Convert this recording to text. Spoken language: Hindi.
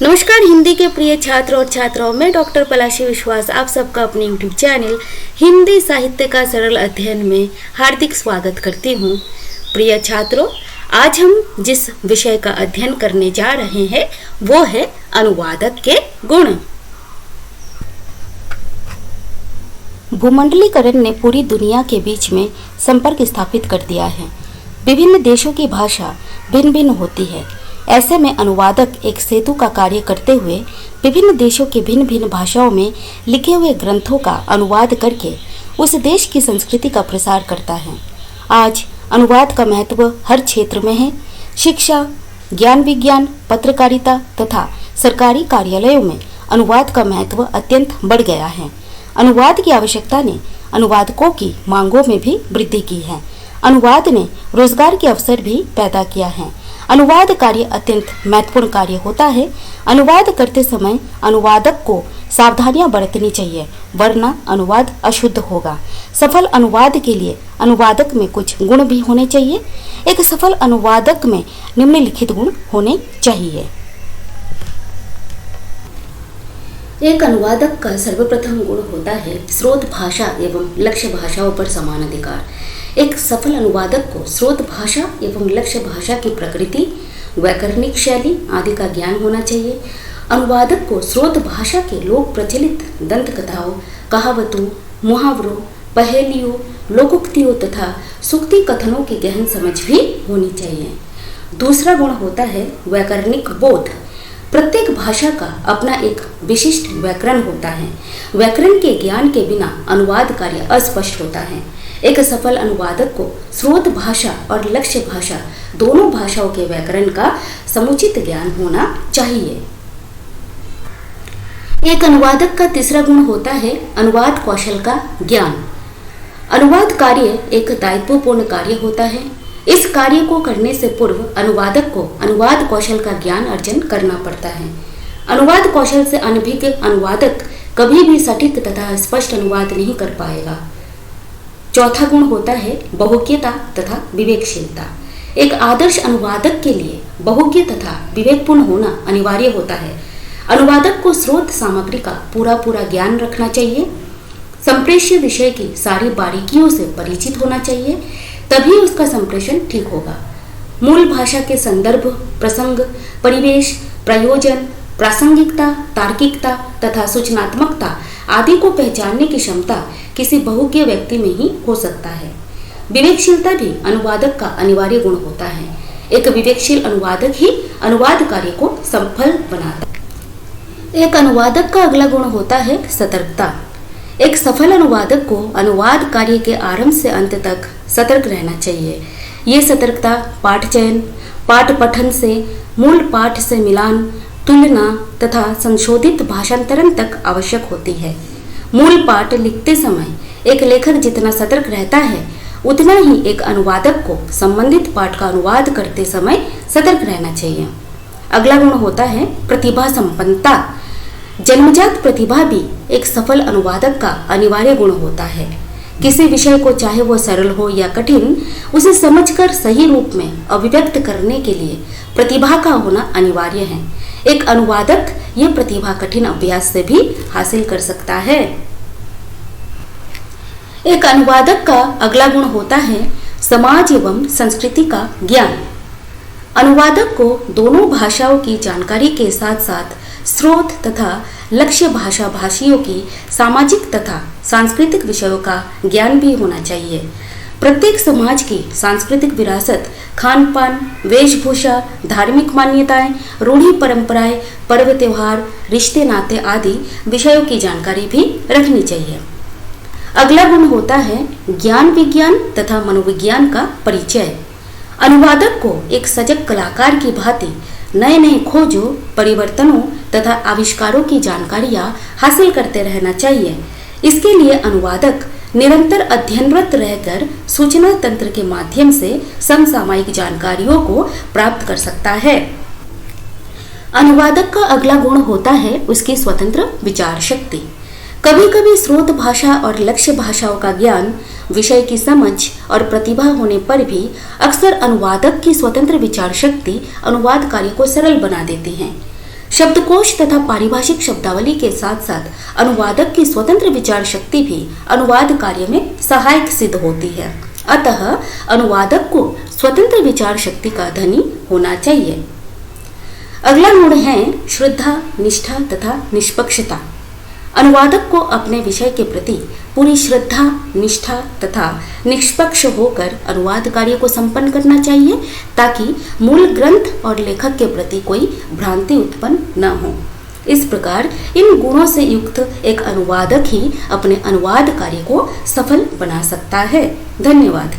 नमस्कार हिंदी के प्रिय छात्र और छात्राओं, मैं डॉक्टर पलाशी विश्वास आप सबका अपने यूट्यूब चैनल हिंदी साहित्य का सरल अध्ययन में हार्दिक स्वागत करती हूँ। प्रिय छात्रों, आज हम जिस विषय का अध्ययन करने जा रहे हैं वो है अनुवादक के गुण। भूमंडलीकरण ने पूरी दुनिया के बीच में संपर्क स्थापित कर दिया है। विभिन्न देशों की भाषा भिन्न भिन्न होती है। ऐसे में अनुवादक एक सेतु का कार्य करते हुए विभिन्न देशों के भिन्न भिन्न भाषाओं में लिखे हुए ग्रंथों का अनुवाद करके उस देश की संस्कृति का प्रसार करता है। आज अनुवाद का महत्व हर क्षेत्र में है। शिक्षा, ज्ञान विज्ञान, पत्रकारिता तथा सरकारी कार्यालयों में अनुवाद का महत्व अत्यंत बढ़ गया है। अनुवाद की आवश्यकता ने अनुवादकों की मांगों में भी वृद्धि की है। अनुवाद ने रोजगार के अवसर भी पैदा किया है। अनुवाद कार्य अत्यंत महत्वपूर्ण कार्य होता है। अनुवाद करते समय अनुवादक को सावधानियां बरतनी चाहिए, वरना अनुवाद अशुद्ध होगा। सफल अनुवाद के लिए अनुवादक में कुछ गुण भी होने चाहिए। एक सफल अनुवादक में निम्नलिखित गुण होने चाहिए। एक अनुवादक का सर्वप्रथम गुण होता है स्रोत भाषा एवं लक्ष्य भाषाओं पर समान अधिकार। एक सफल अनुवादक को स्रोत भाषा एवं लक्ष्य भाषा की प्रकृति, व्याकरणिक शैली आदि का ज्ञान होना चाहिए। अनुवादक को स्रोत भाषा के लोक प्रचलित दंत कथाओं, कहावतों, मुहावरों, पहेलियों, लोकोक्तियों तथा सूक्ति कथनों की गहन समझ भी होनी चाहिए। दूसरा गुण होता है व्याकरणिक बोध। प्रत्येक भाषा का अपना एक विशिष्ट व्याकरण होता है। व्याकरण के ज्ञान के बिना अनुवाद कार्य अस्पष्ट होता है। एक सफल अनुवादक को स्रोत भाषा और लक्ष्य भाषा दोनों भाषाओं के व्याकरण का समुचित ज्ञान होना चाहिए। एक अनुवादक का तीसरा गुण होता है अनुवाद कौशल का ज्ञान। अनुवाद कार्य एक दायित्वपूर्ण कार्य होता है। इस कार्य को करने से पूर्व अनुवादक को अनुवाद कौशल का ज्ञान अर्जन करना पड़ता है। अनुवाद कौशल से अनभिज्ञ अनुवादक कभी भी सटीक तथा स्पष्ट अनुवाद नहीं कर पाएगा। चौथा गुण होता है बहुज्ञता तथा विवेकशीलता। एक आदर्श अनुवादक के लिए बहुज्ञ तथा विवेकपूर्ण होना अनिवार्य होता है। अनुवादक को स्रोत सामग्री का पूरा ज्ञान रखना चाहिए। संप्रेष्य विषय की सारी बारीकियों से परिचित होना चाहिए, तभी उसका संप्रेषण ठीक होगा। मूल भाषा के संदर्भ, प्रसंग, परिवेश, प्रयोजन, प्रासंगिकता, तार्किकता तथा सूचनात्मकता आदि को पहचानने की क्षमता किसी बहुज्ञ व्यक्ति में ही हो सकता है। विवेकशीलता भी अनुवादक का अनिवार्य गुण होता है। एक विवेकशील अनुवादक ही अनुवाद कार्य को सफल बनाता है। एक अनुवादक का अगला गुण होता है सतर्कता। एक सफल अनुवादक को अनुवाद कार्य के आरंभ से अंत तक सतर्क रहना चाहिए। ये सतर्कता पाठ चयन, पाठ पठन से मूल पाठ से मिलान, तुलना तथा संशोधित भाषांतरण तक आवश्यक होती है। मूल पाठ लिखते समय एक लेखक जितना सतर्क रहता है, उतना ही एक अनुवादक को संबंधित पाठ का अनुवाद करते समय सतर्क रहना चाहिए। अगला गुण होता है प्रतिभा संपन्नता। जन्मजात प्रतिभा भी एक सफल अनुवादक का अनिवार्य गुण होता है। किसी विषय को चाहे वो सरल हो या कठिन, उसे समझकर सही रूप में अभिव्यक्त करने के लिए प्रतिभा का होना अनिवार्य है। एक अनुवादक ये प्रतिभा कठिन अभ्यास से भी हासिल कर सकता है। एक अनुवादक का अगला गुण होता है समाज एवं संस्कृति का ज्ञान। अनुवादक को दोनों भाषाओं की जानकारी के साथ साथ स्रोत तथा लक्ष्य भाषा भाषियों की सामाजिक तथा सांस्कृतिक विषयों का ज्ञान भी होना चाहिए। प्रत्येक समाज की सांस्कृतिक विरासत, खान पान, वेशभूषा, धार्मिक मान्यताएं, रूढ़ी परंपराएं, पर्व त्योहार, रिश्ते नाते आदि विषयों की जानकारी भी रखनी चाहिए। अगला गुण होता है ज्ञान विज्ञान तथा मनोविज्ञान का परिचय। अनुवादक को एक सजग कलाकार की भांति नए नए खोजों, परिवर्तनों तथा आविष्कारों की जानकारियां हासिल करते रहना चाहिए। इसके लिए अनुवादक निरंतर अध्ययनरत रहकर सूचना तंत्र के माध्यम से समसामयिक जानकारियों को प्राप्त कर सकता है। अनुवादक का अगला गुण होता है उसकी स्वतंत्र विचार शक्ति। कभी कभी स्रोत भाषा और लक्ष्य भाषाओं का ज्ञान, विषय की समझ और प्रतिभा होने पर भी अक्सर अनुवादक की स्वतंत्र विचार शक्ति अनुवाद कार्य को सरल बना देती है। शब्दकोश तथा पारिभाषिक शब्दावली के साथ साथ अनुवादक की स्वतंत्र विचार शक्ति भी अनुवाद कार्य में सहायक सिद्ध होती है। अतः अनुवादक को स्वतंत्र विचार शक्ति का धनी होना चाहिए। अगला गुण है श्रद्धा, निष्ठा तथा निष्पक्षता। अनुवादक को अपने विषय के प्रति पूरी श्रद्धा, निष्ठा तथा निष्पक्ष होकर अनुवाद कार्य को संपन्न करना चाहिए, ताकि मूल ग्रंथ और लेखक के प्रति कोई भ्रांति उत्पन्न न हो। इस प्रकार इन गुणों से युक्त एक अनुवादक ही अपने अनुवाद कार्य को सफल बना सकता है। धन्यवाद।